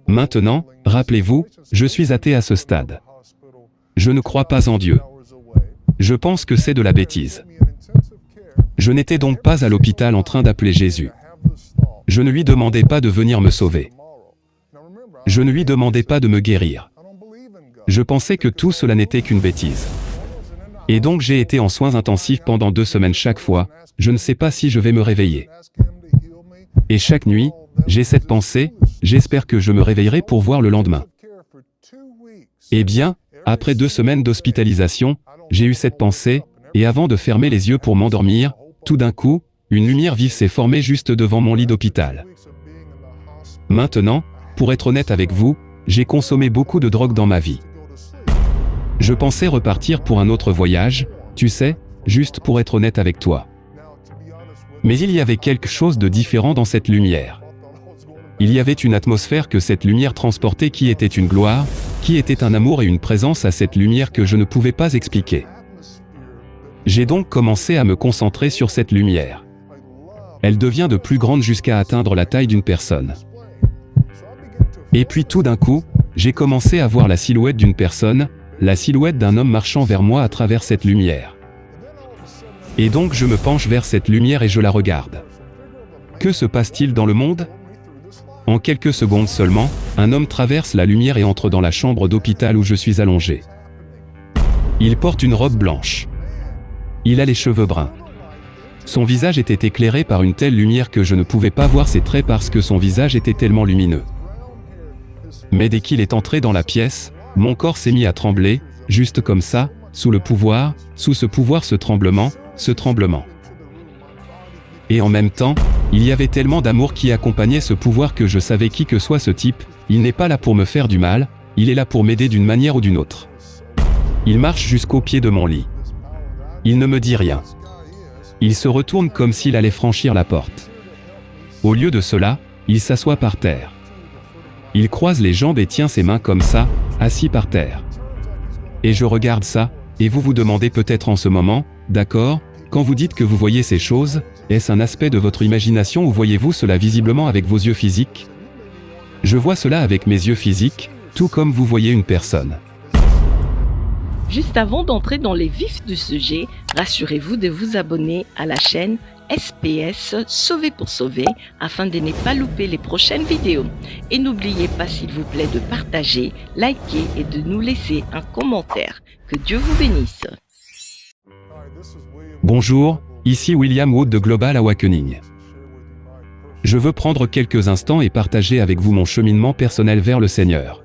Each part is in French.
Maintenant, rappelez-vous, je suis athée à ce stade. Je ne crois pas en Dieu. Je pense que c'est de la bêtise. Je n'étais donc pas à l'hôpital en train d'appeler Jésus. Je ne lui demandais pas de venir me sauver. Je ne lui demandais pas de me guérir. Je pensais que tout cela n'était qu'une bêtise. Et donc j'ai été en soins intensifs pendant 2 semaines chaque fois, je ne sais pas si je vais me réveiller. Et chaque nuit, j'ai cette pensée, j'espère que je me réveillerai pour voir le lendemain. Eh bien, après 2 semaines d'hospitalisation, j'ai eu cette pensée, et avant de fermer les yeux pour m'endormir, tout d'un coup, une lumière vive s'est formée juste devant mon lit d'hôpital. Maintenant, pour être honnête avec vous, j'ai consommé beaucoup de drogue dans ma vie. Je pensais repartir pour un autre voyage, tu sais, juste pour être honnête avec toi. Mais il y avait quelque chose de différent dans cette lumière. Il y avait une atmosphère que cette lumière transportait qui était une gloire, qui était un amour et une présence à cette lumière que je ne pouvais pas expliquer. J'ai donc commencé à me concentrer sur cette lumière. Elle devient de plus grande jusqu'à atteindre la taille d'une personne. Et puis tout d'un coup, j'ai commencé à voir la silhouette d'une personne, la silhouette d'un homme marchant vers moi à travers cette lumière. Et donc je me penche vers cette lumière et je la regarde. Que se passe-t-il dans le monde ? En quelques secondes seulement, un homme traverse la lumière et entre dans la chambre d'hôpital où je suis allongé. Il porte une robe blanche. Il a les cheveux bruns. Son visage était éclairé par une telle lumière que je ne pouvais pas voir ses traits parce que son visage était tellement lumineux. Mais dès qu'il est entré dans la pièce, mon corps s'est mis à trembler, juste comme ça, sous ce pouvoir, ce tremblement. Et en même temps, il y avait tellement d'amour qui accompagnait ce pouvoir que je savais qui que soit ce type, il n'est pas là pour me faire du mal, il est là pour m'aider d'une manière ou d'une autre. Il marche jusqu'au pied de mon lit. Il ne me dit rien. Il se retourne comme s'il allait franchir la porte. Au lieu de cela, il s'assoit par terre. Il croise les jambes et tient ses mains comme ça, assis par terre. Et je regarde ça, et vous vous demandez peut-être en ce moment, d'accord, quand vous dites que vous voyez ces choses, est-ce un aspect de votre imagination ou voyez-vous cela visiblement avec vos yeux physiques ? Je vois cela avec mes yeux physiques, tout comme vous voyez une personne. Juste avant d'entrer dans les vifs du sujet, rassurez-vous de vous abonner à la chaîne SPS Sauver pour Sauver afin de ne pas louper les prochaines vidéos. Et n'oubliez pas s'il vous plaît de partager, liker et de nous laisser un commentaire. Que Dieu vous bénisse. Bonjour, ici William Wood de Global Awakening. Je veux prendre quelques instants et partager avec vous mon cheminement personnel vers le Seigneur.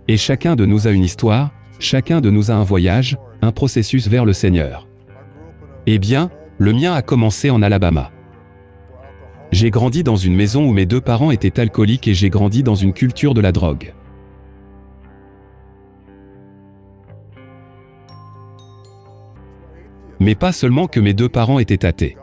Et chacun de nous a une histoire, chacun de nous a un voyage, un processus vers le Seigneur. Eh bien, le mien a commencé en Alabama. J'ai grandi dans une maison où mes 2 parents étaient alcooliques et j'ai grandi dans une culture de la drogue. Mais pas seulement que mes 2 parents étaient athées.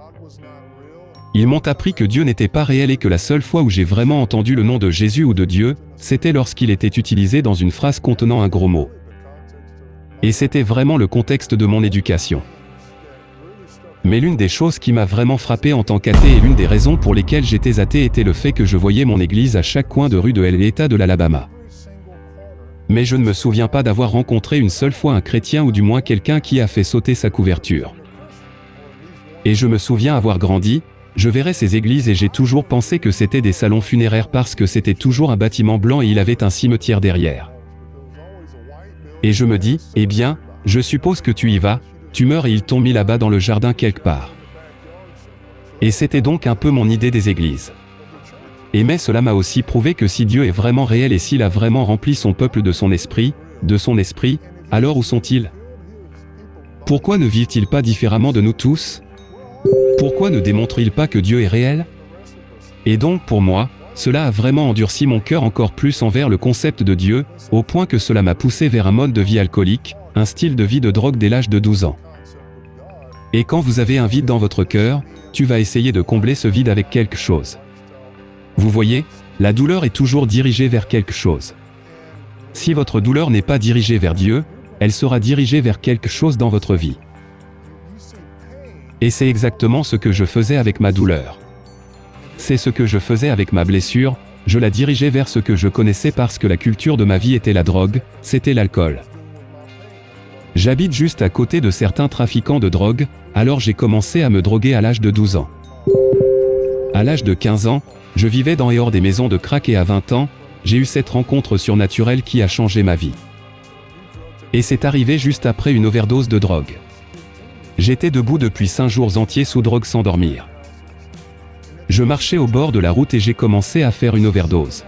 Ils m'ont appris que Dieu n'était pas réel et que la seule fois où j'ai vraiment entendu le nom de Jésus ou de Dieu, c'était lorsqu'il était utilisé dans une phrase contenant un gros mot. Et c'était vraiment le contexte de mon éducation. Mais l'une des choses qui m'a vraiment frappé en tant qu'athée et l'une des raisons pour lesquelles j'étais athée était le fait que je voyais mon église à chaque coin de rue de l'État de l'Alabama. Mais je ne me souviens pas d'avoir rencontré une seule fois un chrétien ou du moins quelqu'un qui a fait sauter sa couverture. Et je me souviens avoir grandi, je verrais ces églises et j'ai toujours pensé que c'était des salons funéraires parce que c'était toujours un bâtiment blanc et il avait un cimetière derrière. Et je me dis, eh bien, je suppose que tu y vas, tu meurs et ils t'ont mis là-bas dans le jardin quelque part. Et c'était donc un peu mon idée des églises. Mais cela m'a aussi prouvé que si Dieu est vraiment réel et s'il a vraiment rempli son peuple de son esprit, alors où sont-ils ? Pourquoi ne vivent-ils pas différemment de nous tous ? Pourquoi ne démontrent-ils pas que Dieu est réel ? Et donc pour moi, cela a vraiment endurci mon cœur encore plus envers le concept de Dieu, au point que cela m'a poussé vers un mode de vie alcoolique, un style de vie de drogue dès l'âge de 12 ans. Et quand vous avez un vide dans votre cœur, tu vas essayer de combler ce vide avec quelque chose. Vous voyez, la douleur est toujours dirigée vers quelque chose. Si votre douleur n'est pas dirigée vers Dieu, elle sera dirigée vers quelque chose dans votre vie. Et c'est exactement ce que je faisais avec ma douleur. C'est ce que je faisais avec ma blessure, je la dirigeais vers ce que je connaissais parce que la culture de ma vie était la drogue, c'était l'alcool. J'habite juste à côté de certains trafiquants de drogue, alors j'ai commencé à me droguer à l'âge de 12 ans. À l'âge de 15 ans, je vivais dans et hors des maisons de crack et à 20 ans, j'ai eu cette rencontre surnaturelle qui a changé ma vie. Et c'est arrivé juste après une overdose de drogue. J'étais debout depuis 5 jours entiers sous drogue sans dormir. Je marchais au bord de la route et j'ai commencé à faire une overdose.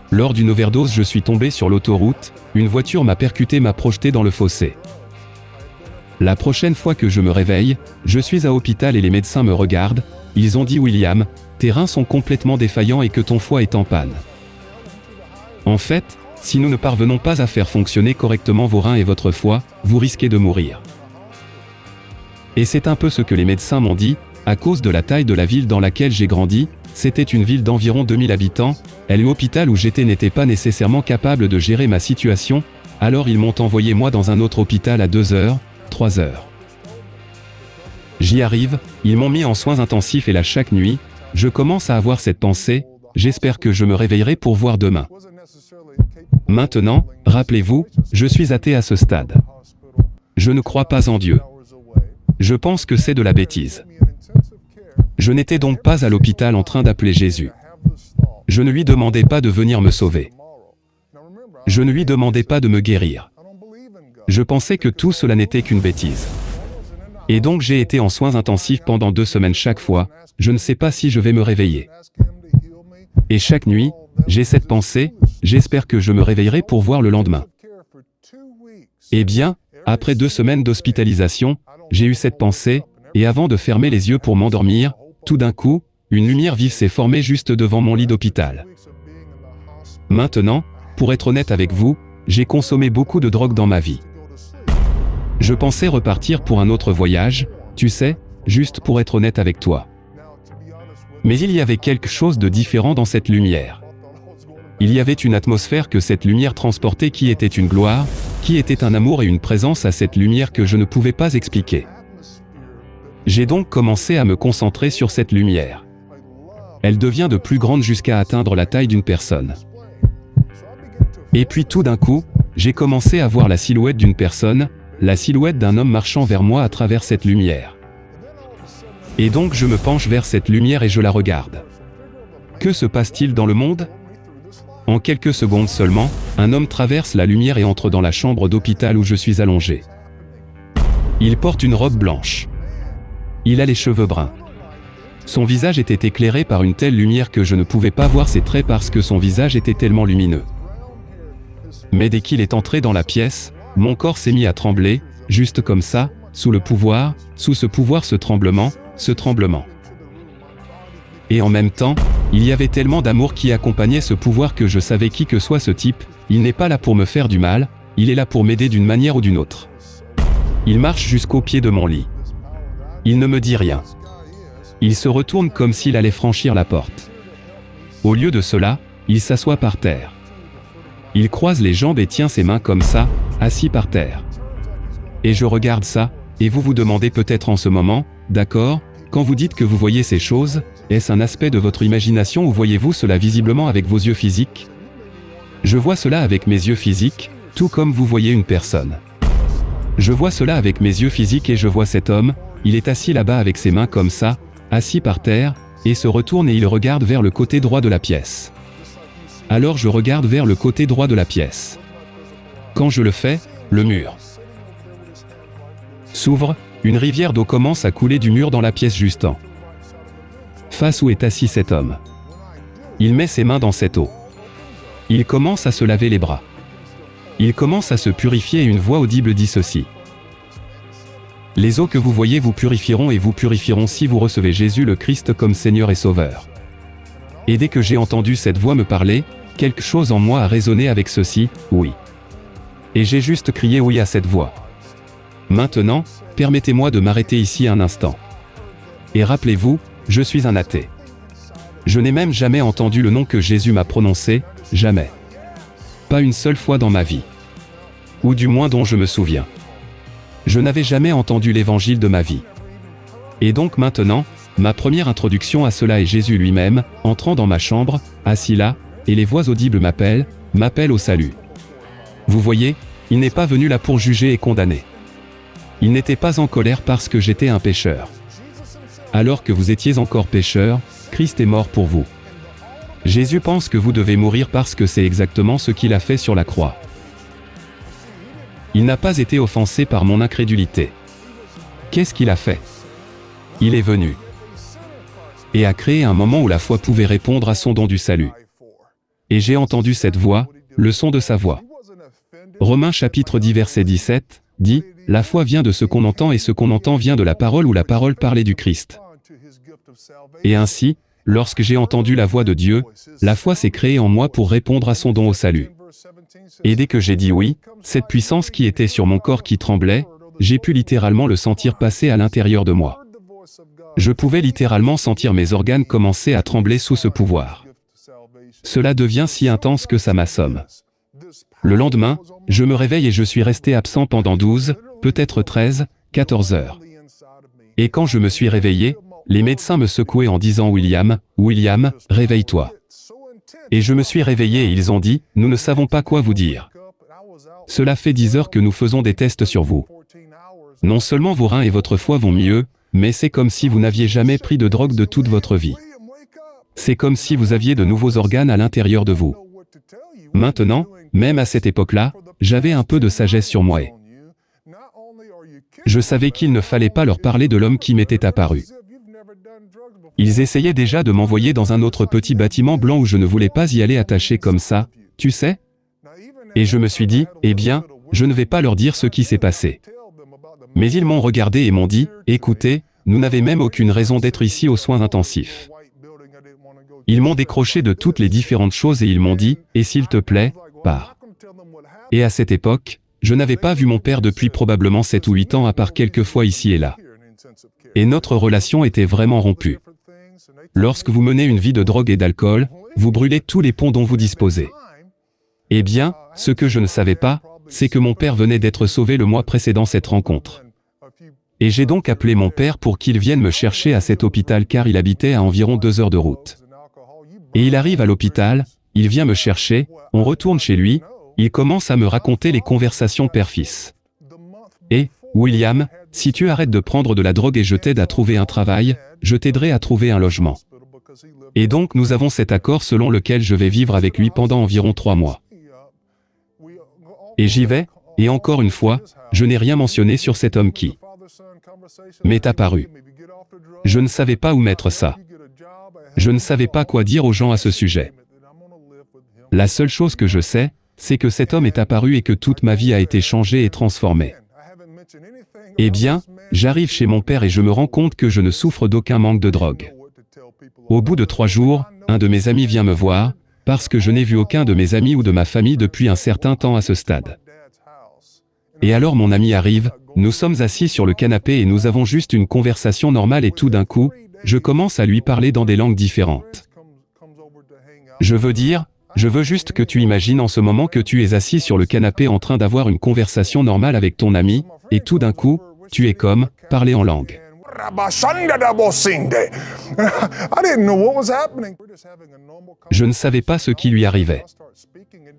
Lors d'une overdose, je suis tombé sur l'autoroute, une voiture m'a percuté, m'a projeté dans le fossé. La prochaine fois que je me réveille, je suis à l'hôpital et les médecins me regardent, ils ont dit William, tes reins sont complètement défaillants et que ton foie est en panne. En fait, si nous ne parvenons pas à faire fonctionner correctement vos reins et votre foie, vous risquez de mourir. Et c'est un peu ce que les médecins m'ont dit, à cause de la taille de la ville dans laquelle j'ai grandi, c'était une ville d'environ 2000 habitants, et l'hôpital où j'étais n'était pas nécessairement capable de gérer ma situation, alors ils m'ont envoyé moi dans un autre hôpital à 2 heures, 3 heures. J'y arrive, ils m'ont mis en soins intensifs et là chaque nuit, je commence à avoir cette pensée, j'espère que je me réveillerai pour voir demain. Maintenant, rappelez-vous, je suis athée à ce stade. Je ne crois pas en Dieu. Je pense que c'est de la bêtise. Je n'étais donc pas à l'hôpital en train d'appeler Jésus. Je ne lui demandais pas de venir me sauver. Je ne lui demandais pas de me guérir. Je pensais que tout cela n'était qu'une bêtise. Et donc j'ai été en soins intensifs pendant 2 semaines chaque fois, je ne sais pas si je vais me réveiller. Et chaque nuit, j'ai cette pensée, j'espère que je me réveillerai pour voir le lendemain. Eh bien, après 2 semaines d'hospitalisation, j'ai eu cette pensée, et avant de fermer les yeux pour m'endormir, tout d'un coup, une lumière vive s'est formée juste devant mon lit d'hôpital. Maintenant, pour être honnête avec vous, j'ai consommé beaucoup de drogue dans ma vie. Je pensais repartir pour un autre voyage, tu sais, juste pour être honnête avec toi. Mais il y avait quelque chose de différent dans cette lumière. Il y avait une atmosphère que cette lumière transportait qui était une gloire, qui était un amour et une présence à cette lumière que je ne pouvais pas expliquer. J'ai donc commencé à me concentrer sur cette lumière. Elle devient de plus grande jusqu'à atteindre la taille d'une personne. Et puis tout d'un coup, j'ai commencé à voir la silhouette d'une personne, la silhouette d'un homme marchant vers moi à travers cette lumière. Et donc je me penche vers cette lumière et je la regarde. Que se passe-t-il dans le monde ? En quelques secondes seulement, un homme traverse la lumière et entre dans la chambre d'hôpital où je suis allongé. Il porte une robe blanche. Il a les cheveux bruns. Son visage était éclairé par une telle lumière que je ne pouvais pas voir ses traits parce que son visage était tellement lumineux. Mais dès qu'il est entré dans la pièce, mon corps s'est mis à trembler, juste comme ça, sous ce pouvoir, ce tremblement. Et en même temps, il y avait tellement d'amour qui accompagnait ce pouvoir que je savais qui que soit ce type, il n'est pas là pour me faire du mal, il est là pour m'aider d'une manière ou d'une autre. Il marche jusqu'au pied de mon lit. Il ne me dit rien. Il se retourne comme s'il allait franchir la porte. Au lieu de cela, il s'assoit par terre. Il croise les jambes et tient ses mains comme ça, assis par terre. Et je regarde ça, et vous vous demandez peut-être en ce moment, d'accord, quand vous dites que vous voyez ces choses, est-ce un aspect de votre imagination ou voyez-vous cela visiblement avec vos yeux physiques ? Je vois cela avec mes yeux physiques, tout comme vous voyez une personne. Je vois cela avec mes yeux physiques et je vois cet homme, il est assis là-bas avec ses mains comme ça, assis par terre, et se retourne et il regarde vers le côté droit de la pièce. Alors je regarde vers le côté droit de la pièce. Quand je le fais, le mur s'ouvre, une rivière d'eau commence à couler du mur dans la pièce juste en face où est assis cet homme. Il met ses mains dans cette eau. Il commence à se laver les bras. Il commence à se purifier et une voix audible dit ceci. Les eaux que vous voyez vous purifieront et vous purifieront si vous recevez Jésus le Christ comme Seigneur et Sauveur. Et dès que j'ai entendu cette voix me parler, quelque chose en moi a résonné avec ceci, oui. Et j'ai juste crié oui à cette voix. Maintenant, permettez-moi de m'arrêter ici un instant. Et rappelez-vous, je suis un athée. Je n'ai même jamais entendu le nom que Jésus m'a prononcé, jamais. Pas une seule fois dans ma vie. Ou du moins dont je me souviens. Je n'avais jamais entendu l'évangile de ma vie. Et donc maintenant, Ma première introduction à cela est Jésus lui-même, entrant dans ma chambre, assis là, et les voix audibles m'appellent au salut. Vous voyez, il n'est pas venu là pour juger et condamner. Il n'était pas en colère parce que j'étais un pécheur. Alors que vous étiez encore pécheur, Christ est mort pour vous. Jésus pense que vous devez mourir parce que c'est exactement ce qu'il a fait sur la croix. Il n'a pas été offensé par mon incrédulité. Qu'est-ce qu'il a fait? Il est venu et a créé un moment où la foi pouvait répondre à son don du salut. Et j'ai entendu cette voix, le son de sa voix. Romains chapitre 10 verset 17, dit, « La foi vient de ce qu'on entend et ce qu'on entend vient de la parole ou la parole parlée du Christ. » Et ainsi, lorsque j'ai entendu la voix de Dieu, la foi s'est créée en moi pour répondre à son don au salut. Et dès que j'ai dit oui, cette puissance qui était sur mon corps qui tremblait, j'ai pu littéralement le sentir passer à l'intérieur de moi. Je pouvais littéralement sentir mes organes commencer à trembler sous ce pouvoir. Cela devient si intense que ça m'assomme. Le lendemain, je me réveille et je suis resté absent pendant 12, peut-être 13, 14 heures. Et quand je me suis réveillé, les médecins me secouaient en disant « William, William, réveille-toi ». Et je me suis réveillé et ils ont dit « Nous ne savons pas quoi vous dire. Cela fait 10 heures que nous faisons des tests sur vous. Non seulement vos reins et votre foie vont mieux, mais c'est comme si vous n'aviez jamais pris de drogue de toute votre vie. C'est comme si vous aviez de nouveaux organes à l'intérieur de vous. » Maintenant, même à cette époque-là, j'avais un peu de sagesse sur moi. Je savais qu'il ne fallait pas leur parler de l'homme qui m'était apparu. Ils essayaient déjà de m'envoyer dans un autre petit bâtiment blanc où je ne voulais pas y aller attaché comme ça, tu sais? Et je me suis dit, eh bien, je ne vais pas leur dire ce qui s'est passé. Mais ils m'ont regardé et m'ont dit, écoutez, nous n'avons même aucune raison d'être ici aux soins intensifs. Ils m'ont décroché de toutes les différentes choses et ils m'ont dit, et s'il te plaît, pars. Et à cette époque, je n'avais pas vu mon père depuis probablement 7 ou 8 ans à part quelques fois ici et là. Et notre relation était vraiment rompue. Lorsque vous menez une vie de drogue et d'alcool, vous brûlez tous les ponts dont vous disposez. Eh bien, ce que je ne savais pas, c'est que mon père venait d'être sauvé le mois précédent cette rencontre. Et j'ai donc appelé mon père pour qu'il vienne me chercher à cet hôpital car il habitait à environ 2 heures de route. Et il arrive à l'hôpital, il vient me chercher, on retourne chez lui, il commence à me raconter les conversations père-fils. Et, William, si tu arrêtes de prendre de la drogue et je t'aide à trouver un travail, je t'aiderai à trouver un logement. Et donc nous avons cet accord selon lequel je vais vivre avec lui pendant environ 3 mois. Et j'y vais, et encore une fois, je n'ai rien mentionné sur cet homme qui m'est apparu. Je ne savais pas où mettre ça. Je ne savais pas quoi dire aux gens à ce sujet. La seule chose que je sais, c'est que cet homme est apparu et que toute ma vie a été changée et transformée. Eh bien, j'arrive chez mon père et je me rends compte que je ne souffre d'aucun manque de drogue. Au bout de 3 jours, un de mes amis vient me voir, parce que je n'ai vu aucun de mes amis ou de ma famille depuis un certain temps à ce stade. Et alors mon ami arrive, nous sommes assis sur le canapé et nous avons juste une conversation normale et tout d'un coup, je commence à lui parler dans des langues différentes. Je veux juste que tu imagines en ce moment que tu es assis sur le canapé en train d'avoir une conversation normale avec ton ami, et tout d'un coup, tu es comme, parler en langue. Je ne savais pas ce qui lui arrivait.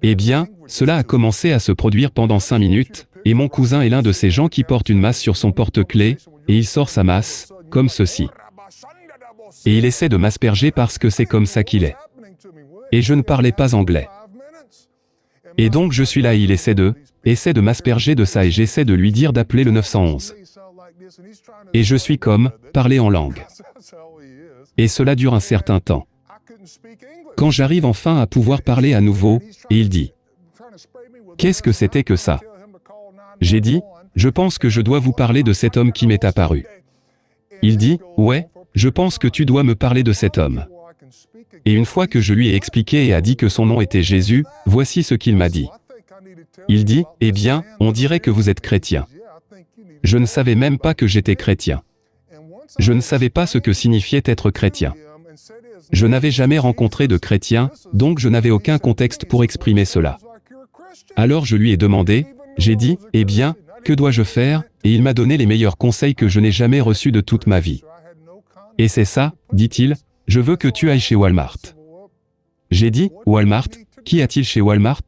Eh bien, cela a commencé à se produire pendant 5 minutes, et mon cousin est l'un de ces gens qui porte une masse sur son porte-clés, et il sort sa masse, comme ceci. Et il essaie de m'asperger parce que c'est comme ça qu'il est. Et je ne parlais pas anglais. Et donc je suis là et il essaie de m'asperger de ça et j'essaie de lui dire d'appeler le 911. Et je suis comme, parler en langue. Et cela dure un certain temps. Quand j'arrive enfin à pouvoir parler à nouveau, et il dit, « Qu'est-ce que c'était que ça ?» J'ai dit, « Je pense que je dois vous parler de cet homme qui m'est apparu. » Il dit, « Ouais, je pense que tu dois me parler de cet homme. » Et une fois que je lui ai expliqué et a dit que son nom était Jésus, voici ce qu'il m'a dit. Il dit, « Eh bien, on dirait que vous êtes chrétien. » Je ne savais même pas que j'étais chrétien. Je ne savais pas ce que signifiait être chrétien. Je n'avais jamais rencontré de chrétien, donc je n'avais aucun contexte pour exprimer cela. Alors je lui ai demandé, j'ai dit, « Eh bien, que dois-je faire ?» Et il m'a donné les meilleurs conseils que je n'ai jamais reçus de toute ma vie. Et c'est ça, dit-il, je veux que tu ailles chez Walmart. J'ai dit, Walmart, qu'y a-t-il chez Walmart?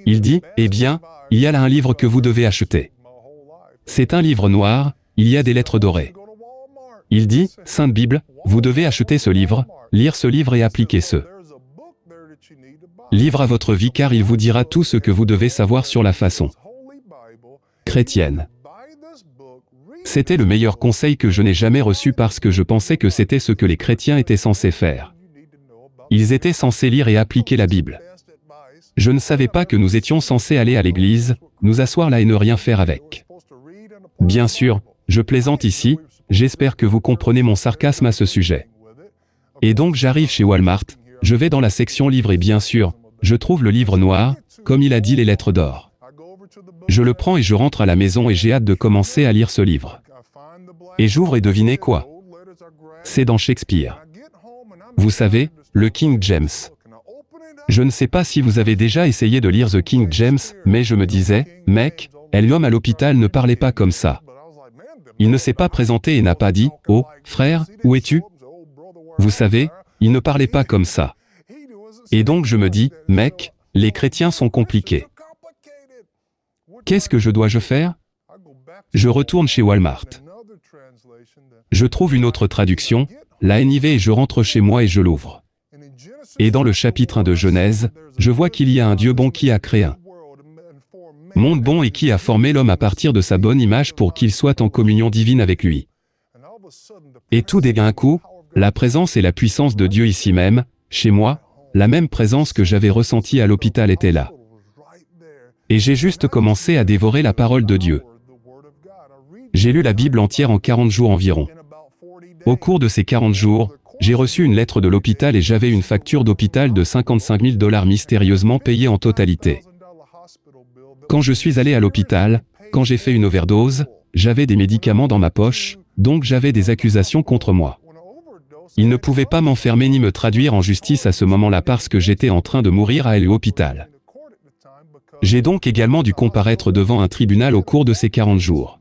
Il dit, eh bien, il y a là un livre que vous devez acheter. C'est un livre noir, il y a des lettres dorées. Il dit, Sainte Bible, vous devez acheter ce livre, lire ce livre et appliquer ce livre à votre vie car il vous dira tout ce que vous devez savoir sur la façon chrétienne. C'était le meilleur conseil que je n'ai jamais reçu parce que je pensais que c'était ce que les chrétiens étaient censés faire. Ils étaient censés lire et appliquer la Bible. Je ne savais pas que nous étions censés aller à l'église, nous asseoir là et ne rien faire avec. Bien sûr, je plaisante ici, j'espère que vous comprenez mon sarcasme à ce sujet. Et donc j'arrive chez Walmart, je vais dans la section livres et bien sûr, je trouve le livre noir, comme il a dit les lettres d'or. Je le prends et je rentre à la maison et j'ai hâte de commencer à lire ce livre. Et j'ouvre et devinez quoi? C'est dans Shakespeare. Vous savez, le King James. Je ne sais pas si vous avez déjà essayé de lire The King James, mais je me disais, mec, l'homme à l'hôpital ne parlait pas comme ça. Il ne s'est pas présenté et n'a pas dit, oh, frère, où es-tu? Vous savez, il ne parlait pas comme ça. Et donc je me dis, mec, les chrétiens sont compliqués. Qu'est-ce que je dois faire? Je retourne chez Walmart. Je trouve une autre traduction, la NIV et je rentre chez moi et je l'ouvre. Et dans le chapitre 1 de Genèse, je vois qu'il y a un Dieu bon qui a créé un monde bon et qui a formé l'homme à partir de sa bonne image pour qu'il soit en communion divine avec lui. Et tout d'un coup, la présence et la puissance de Dieu ici même, chez moi, la même présence que j'avais ressentie à l'hôpital était là. Et j'ai juste commencé à dévorer la parole de Dieu. J'ai lu la Bible entière en 40 jours environ. Au cours de ces 40 jours, j'ai reçu une lettre de l'hôpital et j'avais une facture d'hôpital de $55 000 mystérieusement payée en totalité. Quand je suis allé à l'hôpital, quand j'ai fait une overdose, j'avais des médicaments dans ma poche, donc j'avais des accusations contre moi. Ils ne pouvaient pas m'enfermer ni me traduire en justice à ce moment-là parce que j'étais en train de mourir à l'hôpital. J'ai donc également dû comparaître devant un tribunal au cours de ces 40 jours.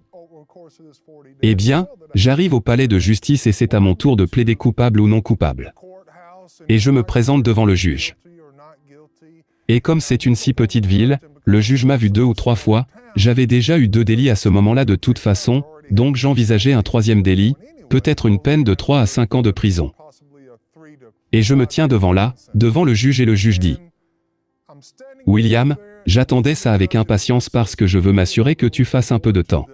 Eh bien, j'arrive au palais de justice et c'est à mon tour de plaider coupable ou non coupable. Et je me présente devant le juge. Et comme c'est une si petite ville, le juge m'a vu 2 ou 3 fois, j'avais déjà eu 2 délits à ce moment-là de toute façon, donc j'envisageais un 3e délit, peut-être une peine de 3 à 5 ans de prison. Et je me tiens devant le juge et le juge dit, « William, j'attendais ça avec impatience parce que je veux m'assurer que tu fasses un peu de temps. »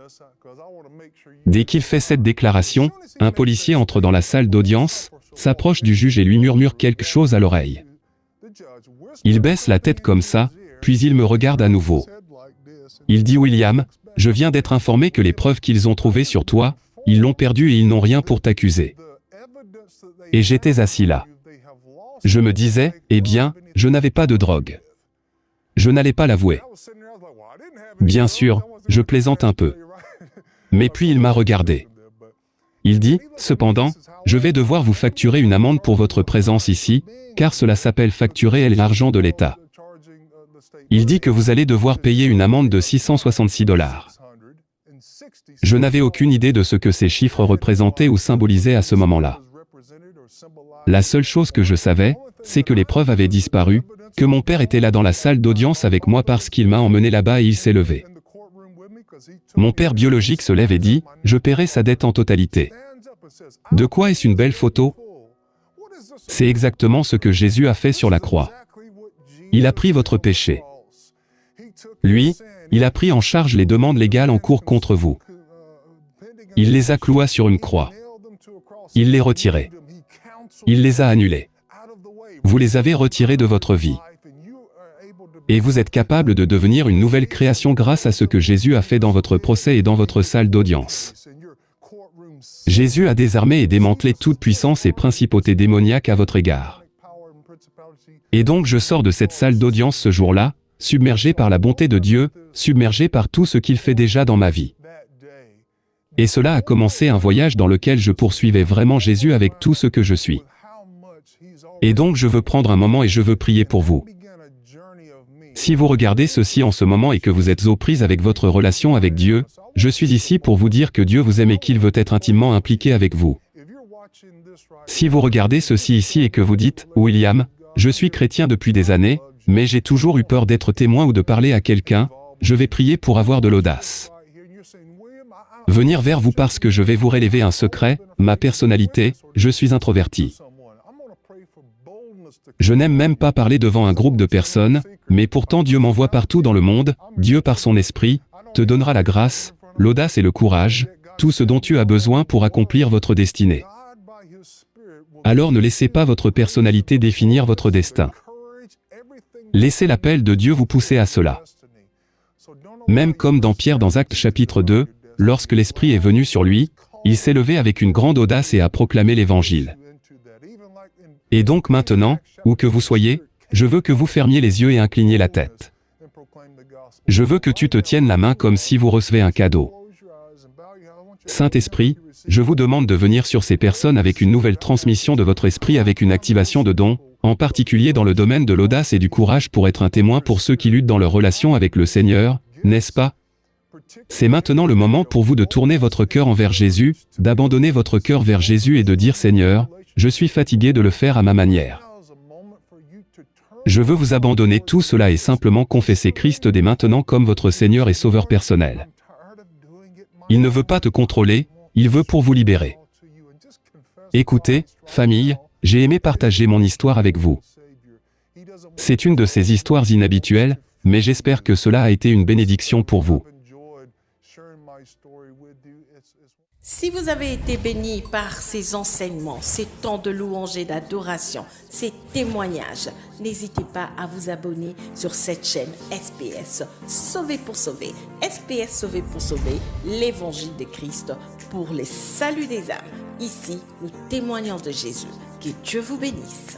Dès qu'il fait cette déclaration, un policier entre dans la salle d'audience, s'approche du juge et lui murmure quelque chose à l'oreille. Il baisse la tête comme ça, puis il me regarde à nouveau. Il dit « William, je viens d'être informé que les preuves qu'ils ont trouvées sur toi, ils l'ont perdu et ils n'ont rien pour t'accuser. » Et j'étais assis là. Je me disais, eh bien, je n'avais pas de drogue. Je n'allais pas l'avouer. Bien sûr, je plaisante un peu. Mais puis il m'a regardé. Il dit, cependant, je vais devoir vous facturer une amende pour votre présence ici, car cela s'appelle facturer l'argent de l'État. Il dit que vous allez devoir payer une amende de $666. Je n'avais aucune idée de ce que ces chiffres représentaient ou symbolisaient à ce moment-là. La seule chose que je savais, c'est que les preuves avaient disparu, que mon père était là dans la salle d'audience avec moi parce qu'il m'a emmené là-bas et il s'est levé. Mon père biologique se lève et dit, « Je paierai sa dette en totalité. » De quoi est-ce une belle photo? C'est exactement ce que Jésus a fait sur la croix. Il a pris votre péché. Lui, il a pris en charge les demandes légales en cours contre vous. Il les a clouées sur une croix. Il les retirait. Il les a annulées. Vous les avez retirées de votre vie. Et vous êtes capable de devenir une nouvelle création grâce à ce que Jésus a fait dans votre procès et dans votre salle d'audience. Jésus a désarmé et démantelé toute puissance et principauté démoniaque à votre égard. Et donc je sors de cette salle d'audience ce jour-là, submergé par la bonté de Dieu, submergé par tout ce qu'il fait déjà dans ma vie. Et cela a commencé un voyage dans lequel je poursuivais vraiment Jésus avec tout ce que je suis. Et donc je veux prendre un moment et je veux prier pour vous. Si vous regardez ceci en ce moment et que vous êtes aux prises avec votre relation avec Dieu, je suis ici pour vous dire que Dieu vous aime et qu'il veut être intimement impliqué avec vous. Si vous regardez ceci ici et que vous dites, William, je suis chrétien depuis des années, mais j'ai toujours eu peur d'être témoin ou de parler à quelqu'un, je vais prier pour avoir de l'audace. Venir vers vous parce que je vais vous révéler un secret, ma personnalité, je suis introverti. Je n'aime même pas parler devant un groupe de personnes, mais pourtant Dieu m'envoie partout dans le monde, Dieu par son esprit, te donnera la grâce, l'audace et le courage, tout ce dont tu as besoin pour accomplir votre destinée. Alors ne laissez pas votre personnalité définir votre destin. Laissez l'appel de Dieu vous pousser à cela. Même comme dans Pierre dans Actes chapitre 2, lorsque l'Esprit est venu sur lui, il s'est levé avec une grande audace et a proclamé l'Évangile. Et donc maintenant, où que vous soyez, je veux que vous fermiez les yeux et incliniez la tête. Je veux que tu te tiennes la main comme si vous recevez un cadeau. Saint-Esprit, je vous demande de venir sur ces personnes avec une nouvelle transmission de votre esprit avec une activation de dons, en particulier dans le domaine de l'audace et du courage pour être un témoin pour ceux qui luttent dans leur relation avec le Seigneur, n'est-ce pas? C'est maintenant le moment pour vous de tourner votre cœur envers Jésus, d'abandonner votre cœur vers Jésus et de dire Seigneur, je suis fatigué de le faire à ma manière. Je veux vous abandonner tout cela et simplement confesser Christ dès maintenant comme votre Seigneur et Sauveur personnel. Il ne veut pas te contrôler, il veut pour vous libérer. Écoutez, famille, j'ai aimé partager mon histoire avec vous. C'est une de ces histoires inhabituelles, mais j'espère que cela a été une bénédiction pour vous. Si vous avez été béni par ces enseignements, ces temps de louange et d'adoration, ces témoignages, n'hésitez pas à vous abonner sur cette chaîne SPS Sauvé pour sauver. SPS Sauvé pour sauver, l'évangile de Christ pour les saluts des âmes. Ici, nous témoignons de Jésus. Que Dieu vous bénisse.